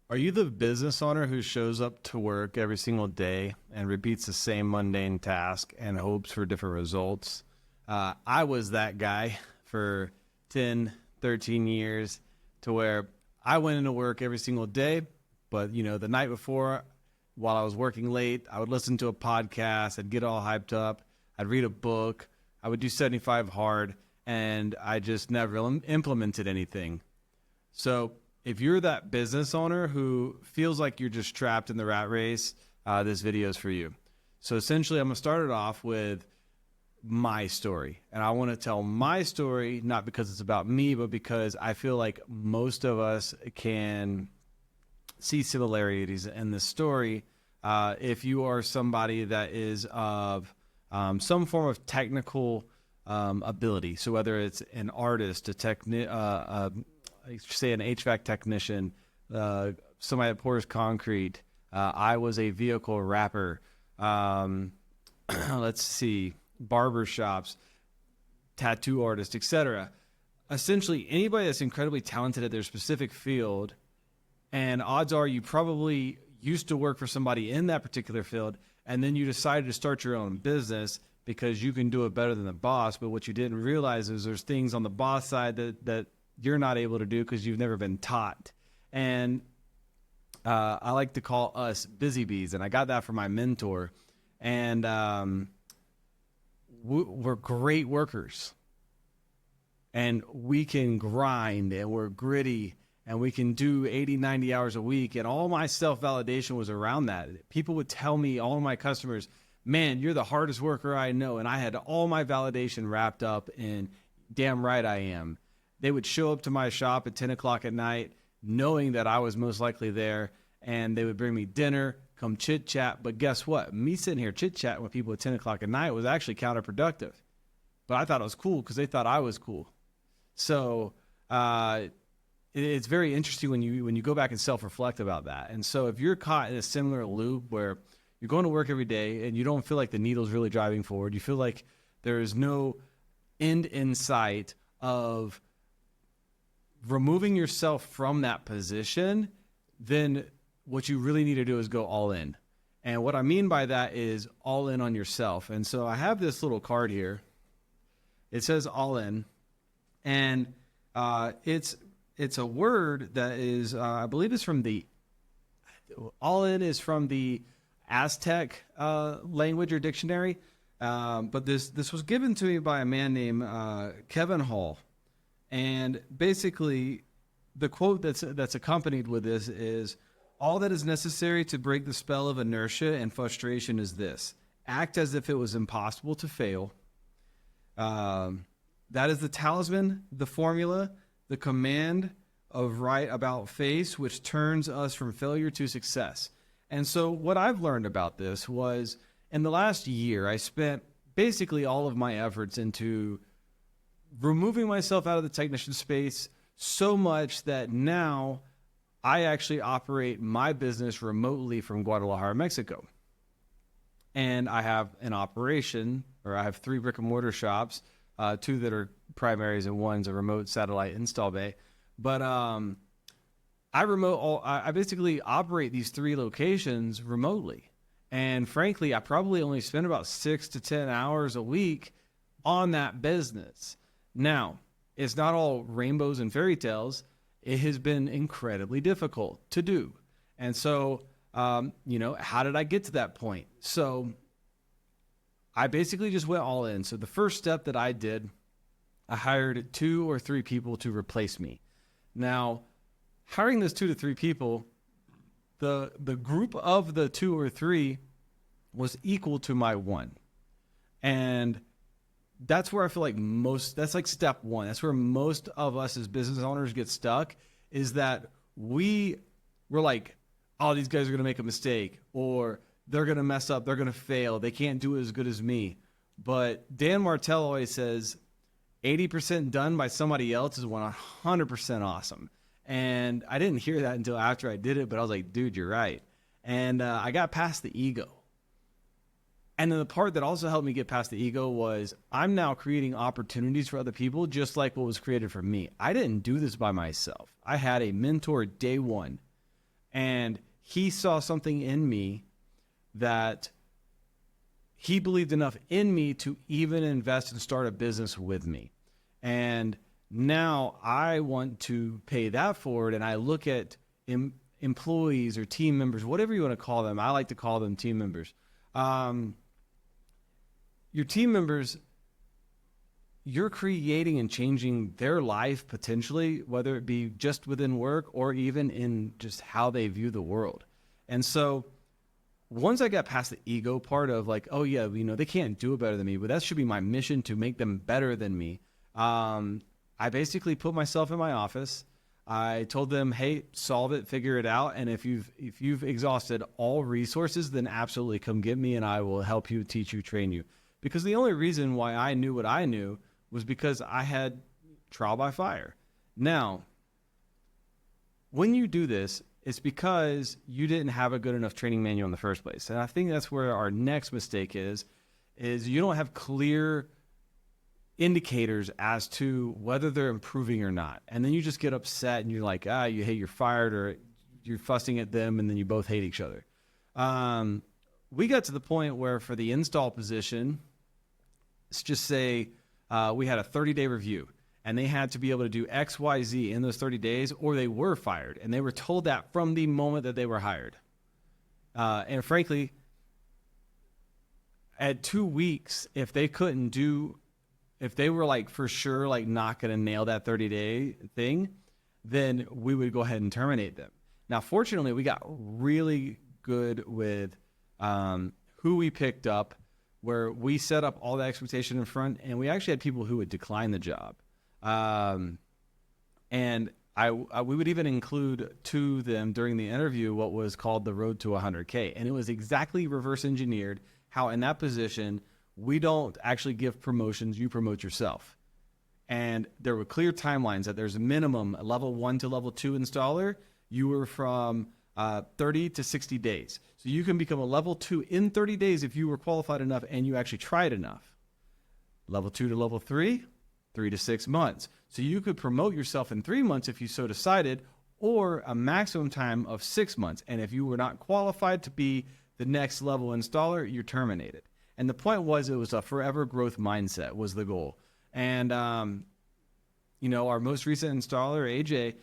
Are you the business owner who shows up to work every single day and repeats the same mundane task and hopes for different results? I was that guy for 10, 13 years to where I went into work every single day, but the night before, while I was working late, I would listen to a podcast, I'd get all hyped up, I'd read a book, I would do 75 hard, and I just never implemented anything. So if you're that business owner who feels like you're just trapped in the rat race, this video is for you. So essentially, I'm going to start it off with my story. And I want to tell my story, not because it's about me, but because I feel like most of us can see similarities in this story. If you are somebody that is of some form of technical ability, so whether it's an artist, say an HVAC technician, somebody that pours concrete. I was a vehicle wrapper. Let's see, barber shops, tattoo artists, etc. Essentially, anybody that's incredibly talented at their specific field, and odds are you probably used to work for somebody in that particular field, and then you decided to start your own business because you can do it better than the boss. But what you didn't realize is there's things on the boss side that you're not able to do because you've never been taught. And I like to call us busy bees, and I got that from my mentor. And we're great workers, and we can grind, and we're gritty, and we can do 80, 90 hours a week. And all my self-validation was around that. People would tell me, all of my customers, man, you're the hardest worker I know. And I had all my validation wrapped up in damn right I am. They would show up to my shop at 10 o'clock at night, knowing that I was most likely there, and they would bring me dinner, come chit-chat. But guess what? Me sitting here chit-chatting with people at 10 o'clock at night was actually counterproductive. But I thought it was cool because they thought I was cool. So it's very interesting when you go back and self-reflect about that. And so if you're caught in a similar loop where you're going to work every day and you don't feel like the needle's really driving forward, you feel like there is no end in sight of removing yourself from that position, then what you really need to do is go all in. And what I mean by that is all in on yourself. And so I have this little card here. It says all in. And it's a word that is, I believe it's from all in is from the Aztec language or dictionary. But this was given to me by a man named Kevin Hall. And basically, the quote that's accompanied with this is, all that is necessary to break the spell of inertia and frustration is this: act as if it was impossible to fail. That is the talisman, the formula, the command of right about face, which turns us from failure to success. And so what I've learned about this was, in the last year, I spent basically all of my efforts into removing myself out of the technician space so much that now I actually operate my business remotely from Guadalajara, Mexico. And I have an operation, or I have 3 brick and mortar shops, 2 that are primaries and one's a remote satellite install bay. But I basically operate these 3 locations remotely. And frankly, I probably only spend about 6 to 10 hours a week on that business. Now, it's not all rainbows and fairy tales. It has been incredibly difficult to do. And so, how did I get to that point? So I basically just went all in. So the first step that I did, I hired 2 or 3 people to replace me. Now, hiring those 2 to 3 people, the group of the 2 or 3 was equal to my 1. And that's where I feel like that's like step 1. That's where most of us as business owners get stuck, is that we were like, oh, these guys are going to make a mistake, or they're going to mess up, they're going to fail, they can't do it as good as me. But Dan Martell always says 80% done by somebody else is 100% awesome. And I didn't hear that until after I did it, but I was like, dude, you're right. And I got past the ego. And then the part that also helped me get past the ego was I'm now creating opportunities for other people, just like what was created for me. I didn't do this by myself. I had a mentor day one. And he saw something in me that he believed enough in me to even invest and start a business with me. And now I want to pay that forward. And I look at employees or team members, whatever you want to call them. I like to call them team members. Your team members, you're creating and changing their life potentially, whether it be just within work or even in just how they view the world. And so once I got past the ego part of like, oh yeah, they can't do it better than me, but that should be my mission to make them better than me. I basically put myself in my office. I told them, hey, solve it, figure it out. And if you've exhausted all resources, then absolutely come get me and I will help you, teach you, train you. Because the only reason why I knew what I knew was because I had trial by fire. Now, when you do this, it's because you didn't have a good enough training manual in the first place. And I think that's where our next mistake is you don't have clear indicators as to whether they're improving or not. And then you just get upset and you're like, you're fired, or you're fussing at them, and then you both hate each other. We got to the point where for the install position, let's just say we had a 30-day review, and they had to be able to do X, Y, Z in those 30 days, or they were fired. And they were told that from the moment that they were hired. And frankly, at 2 weeks, if they were like for sure like not going to nail that 30-day thing, then we would go ahead and terminate them. Now, fortunately, we got really good with who we picked up, where we set up all the expectation in front, and we actually had people who would decline the job. And we would even include to them during the interview what was called the road to 100K. And it was exactly reverse engineered how in that position, we don't actually give promotions, you promote yourself. And there were clear timelines that there's a minimum, a level 1 to level 2 installer. You were from 30 to 60 days. So you can become a level 2 in 30 days if you were qualified enough and you actually tried enough. Level 2 to level 3, 3 to 6 months. So you could promote yourself in 3 months if you so decided, or a maximum time of 6 months. And if you were not qualified to be the next level installer, you're terminated. And the point was, it was a forever growth mindset was the goal. And, our most recent installer, AJ,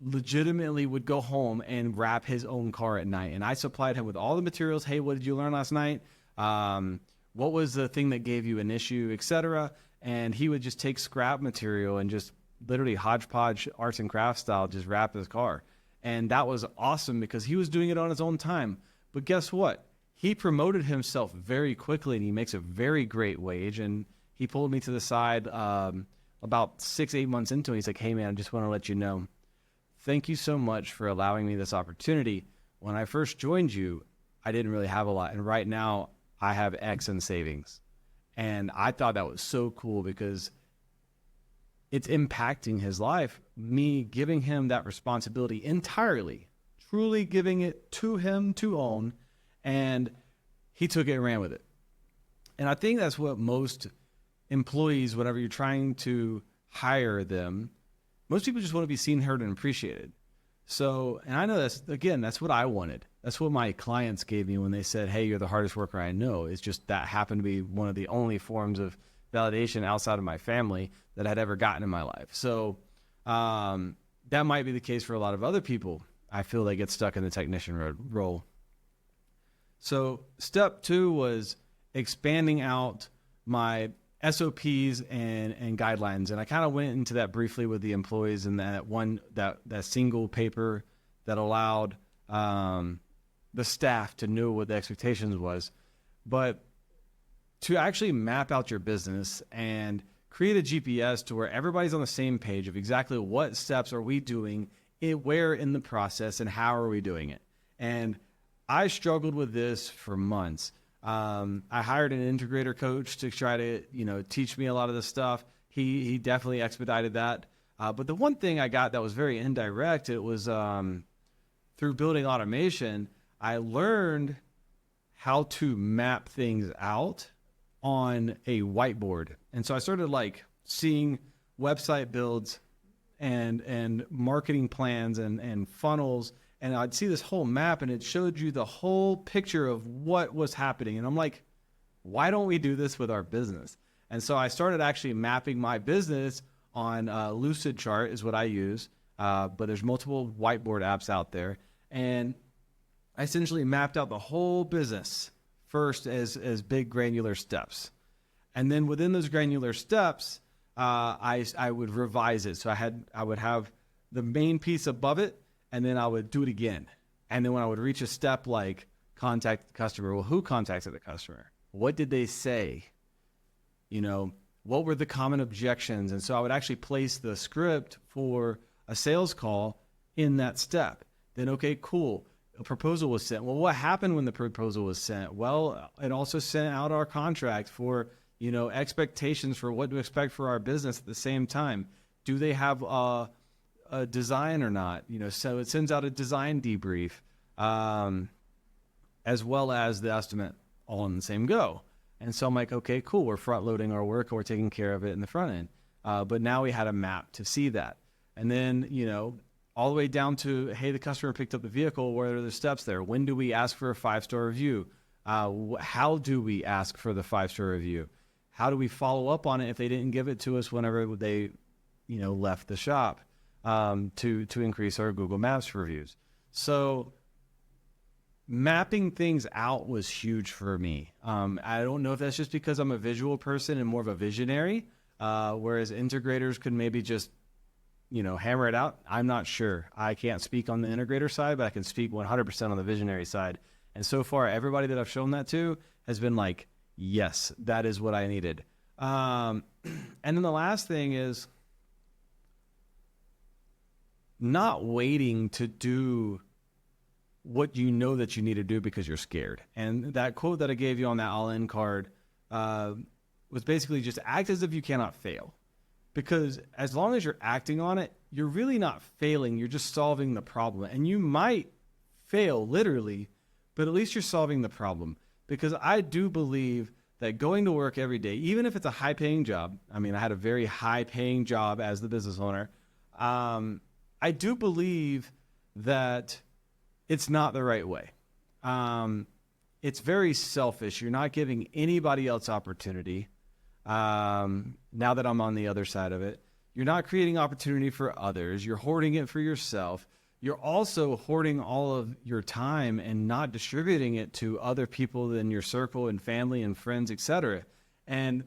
legitimately would go home and wrap his own car at night. And I supplied him with all the materials. Hey, what did you learn last night? What was the thing that gave you an issue, etc. And he would just take scrap material and just literally hodgepodge arts and crafts style, just wrap his car. And that was awesome because he was doing it on his own time. But guess what? He promoted himself very quickly, and he makes a very great wage. And he pulled me to the side about 6-8 months into it. He's like, hey, man, I just want to let you know, thank you so much for allowing me this opportunity. When I first joined you, I didn't really have a lot. And right now, I have X in savings. And I thought that was so cool because it's impacting his life, me giving him that responsibility entirely, truly giving it to him to own. And he took it and ran with it. And I think that's what most employees, whenever you're trying to hire them, most people just want to be seen, heard, and appreciated. So, and I know that's what I wanted. That's what my clients gave me when they said, hey, you're the hardest worker I know. It's just that happened to be one of the only forms of validation outside of my family that I'd ever gotten in my life. So that might be the case for a lot of other people. I feel they get stuck in the technician role. So step 2 was expanding out my SOPs and guidelines. And I kind of went into that briefly with the employees in that single paper that allowed the staff to know what the expectations was. But to actually map out your business and create a GPS to where everybody's on the same page of exactly what steps are we doing, where in the process, and how are we doing it. And I struggled with this for months. I hired an integrator coach to try to, teach me a lot of this stuff. He definitely expedited that. But the one thing I got that was very indirect, it was through building automation, I learned how to map things out on a whiteboard. And so I started seeing website builds and marketing plans and funnels and I'd see this whole map and it showed you the whole picture of what was happening. And I'm like, why don't we do this with our business? And so I started actually mapping my business on Lucid Chart is what I use. But there's multiple whiteboard apps out there. And I essentially mapped out the whole business first as big granular steps. And then within those granular steps, I would revise it. So I would have the main piece above it, and then I would do it again. And then when I would reach a step like contact the customer, well, who contacted the customer? What did they say? You know, what were the common objections? And so I would actually place the script for a sales call in that step. Then, okay, cool. A proposal was sent. Well, what happened when the proposal was sent? Well, it also sent out our contract for, you know, expectations for what to expect for our business at the same time. Do they have a design or not? You know, so it sends out a design debrief, as well as the estimate all in the same go. And so I'm like, okay, cool. We're front loading our work and we're taking care of it in the front end. But now we had a map to see that. And then, you know, all the way down to, hey, the customer picked up the vehicle. What are the steps there? When do we ask for a 5-star review? How do we ask for the 5-star review? How do we follow up on it if they didn't give it to us whenever they, you know, left the shop, to increase our Google Maps reviews? So mapping things out was huge for me. I don't know if that's just because I'm a visual person and more of a visionary, whereas integrators could maybe just, you know, hammer it out. I'm not sure. I can't speak on the integrator side, but I can speak 100% on the visionary side. And so far, everybody that I've shown that to has been like, yes, that is what I needed. And then the last thing is not waiting to do what you know that you need to do because you're scared. And that quote that I gave you on that all-in card was basically just act as if you cannot fail. Because as long as you're acting on it, you're really not failing. You're just solving the problem. And you might fail literally, but at least you're solving the problem. Because I do believe that going to work every day, even if it's a high-paying job, I mean, I had a very high-paying job as the business owner. I do believe that it's not the right way. It's very selfish. You're not giving anybody else opportunity. Now that I'm on the other side of it, you're not creating opportunity for others. You're hoarding it for yourself. You're also hoarding all of your time and not distributing it to other people in your circle and family and friends, etc. And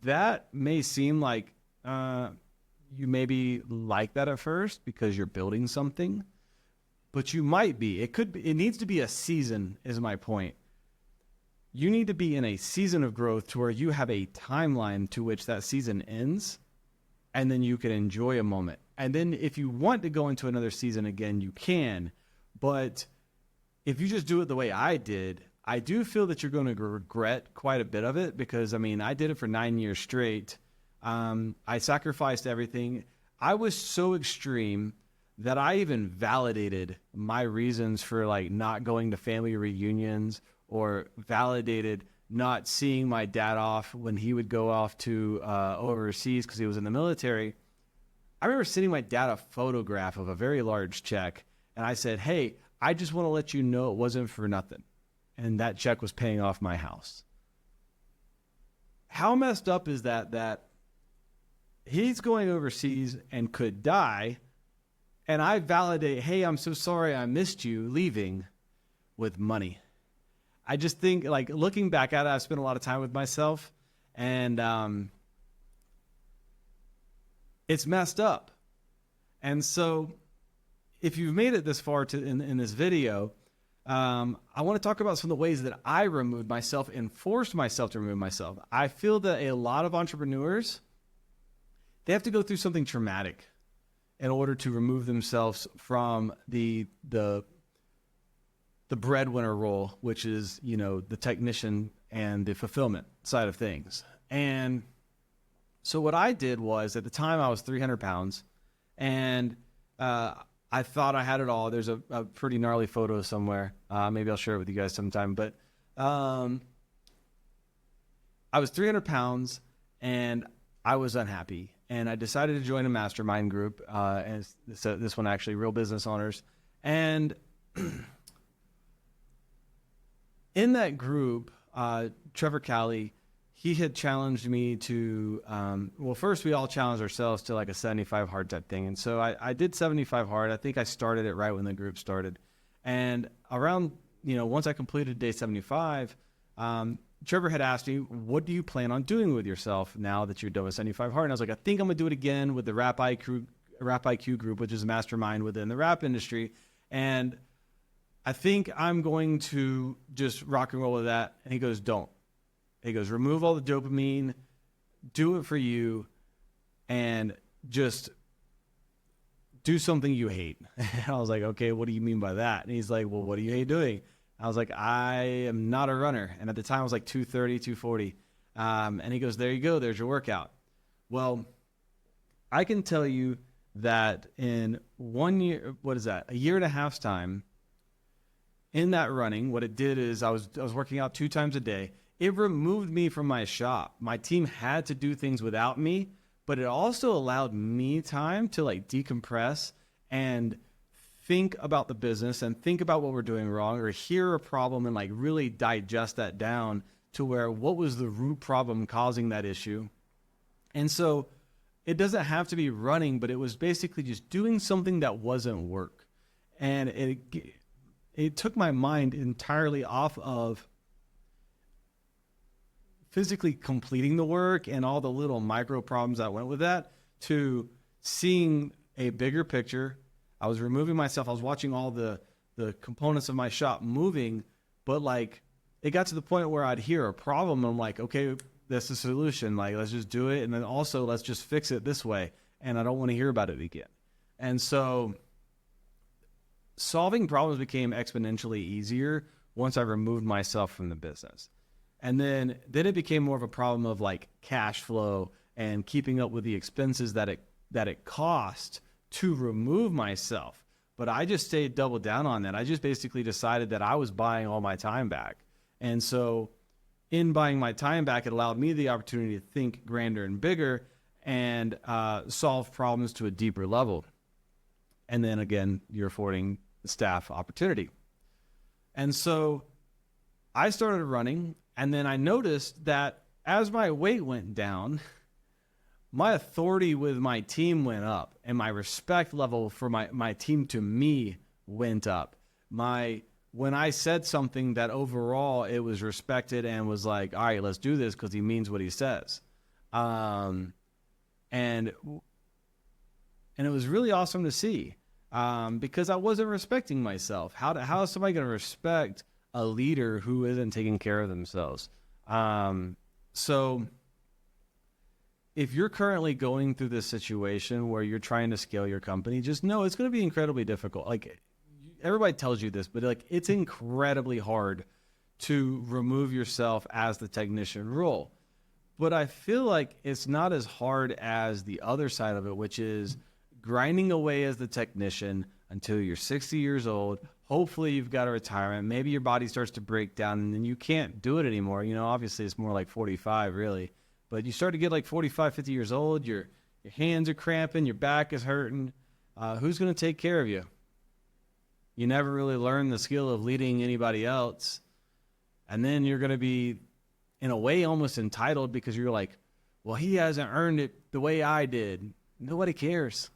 that may seem like you maybe like that at first because you're building something, but you might be. It needs to be a season, is my point. You need to be in a season of growth to where you have a timeline to which that season ends, and then you can enjoy a moment. And then if you want to go into another season again, you can. But if you just do it the way I did, I do feel that you're going to regret quite a bit of it because, I mean, I did it for 9 years straight. I sacrificed everything. I was so extreme that I even validated my reasons for like not going to family reunions, or validated not seeing my dad off when he would go off to overseas because he was in the military. I remember sending my dad a photograph of a very large check, and I said, hey, I just want to let you know it wasn't for nothing. And that check was paying off my house. How messed up is that he's going overseas and could die, and I validate, hey, I'm so sorry I missed you leaving, with money. I just think, like, looking back at it, I've spent a lot of time with myself, and it's messed up. And so if you've made it this far in this video, I want to talk about some of the ways that I removed myself and forced myself to remove myself. I feel that a lot of entrepreneurs, they have to go through something traumatic in order to remove themselves from the breadwinner role, which is, you know, the technician and the fulfillment side of things. And so what I did was, at the time I was 300 pounds and I thought I had it all. There's a pretty gnarly photo somewhere. Maybe I'll share it with you guys sometime. But I was 300 pounds and I was unhappy. And I decided to join a mastermind group. And so this one actually, Real Business Owners. And in that group, Trevor Cowley, he had challenged me to, well, first we all challenged ourselves to like a 75 hard type thing. And so I did 75 hard. I think I started it right when the group started. And around, once I completed day 75, Trevor had asked me, what do you plan on doing with yourself now that you're done with 75 hard? And I was like, I think I'm going to do it again with the Rap IQ group, which is a mastermind within the rap industry. And I think I'm going to just rock and roll with that. And he goes, don't. He goes, remove all the dopamine, do it for you, and just do something you hate. And I was like, okay, what do you mean by that? And he's like, well, what do you hate doing? I was like, I am not a runner. And at the time I was like 230, 240. And he goes, there you go. There's your workout. Well, I can tell you that in 1 year, a year and a half's time, in that running, what it did is I was working out 2 times a day. It removed me from my shop. My team had to do things without me, but it also allowed me time to like decompress and think about the business and think about what we're doing wrong, or hear a problem and like really digest that down to where what was the root problem causing that issue. And so it doesn't have to be running, but it was basically just doing something that wasn't work. And it took my mind entirely off of physically completing the work and all the little micro problems that went with that to seeing a bigger picture. I was removing myself. I was watching all the components of my shop moving, but like it got to the point where I'd hear a problem and I'm like, okay, that's the solution. Like, let's just do it. And then also let's just fix it this way. And I don't want to hear about it again. And so solving problems became exponentially easier once I removed myself from the business. And then it became more of a problem of like cash flow and keeping up with the expenses that it cost to remove myself. But I just stayed double down on that. I just basically decided that I was buying all my time back. And so in buying my time back, it allowed me the opportunity to think grander and bigger and solve problems to a deeper level. And then again, you're affording the staff opportunity. And so I started running. And then I noticed that as my weight went down, my authority with my team went up and my respect level for my team to me went up. When I said something that overall it was respected and was like, all right, let's do this because he means what he says. And it was really awesome to see because I wasn't respecting myself. How is somebody going to respect a leader who isn't taking care of themselves? So if you're currently going through this situation where you're trying to scale your company, just know it's going to be incredibly difficult. Like everybody tells you this, but like it's incredibly hard to remove yourself as the technician role. But I feel like it's not as hard as the other side of it, which is grinding away as the technician until you're 60 years old. Hopefully you've got a retirement. Maybe your body starts to break down and then you can't do it anymore. Obviously it's more like 45 really, but you start to get like 45, 50 years old. Your hands are cramping, your back is hurting. Who's going to take care of you? You never really learn the skill of leading anybody else. And then you're going to be in a way almost entitled because you're like, well, he hasn't earned it the way I did. Nobody cares.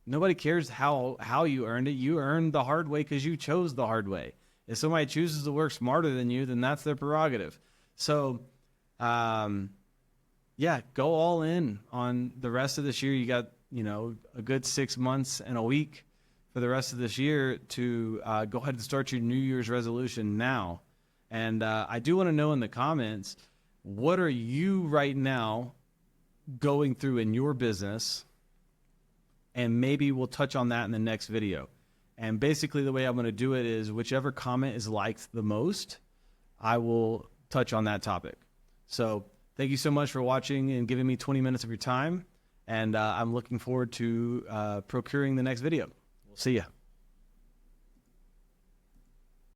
Nobody cares how you earned it. You earned the hard way because you chose the hard way. If somebody chooses to work smarter than you, then that's their prerogative. So, yeah, go all in on the rest of this year. You got, a good 6 months and a week for the rest of this year to go ahead and start your New Year's resolution now. And I do want to know in the comments, what are you right now going through in your business? And maybe we'll touch on that in the next video. And basically the way I'm going to do it is whichever comment is liked the most, I will touch on that topic. So thank you so much for watching and giving me 20 minutes of your time. And I'm looking forward to procuring the next video. We'll see ya.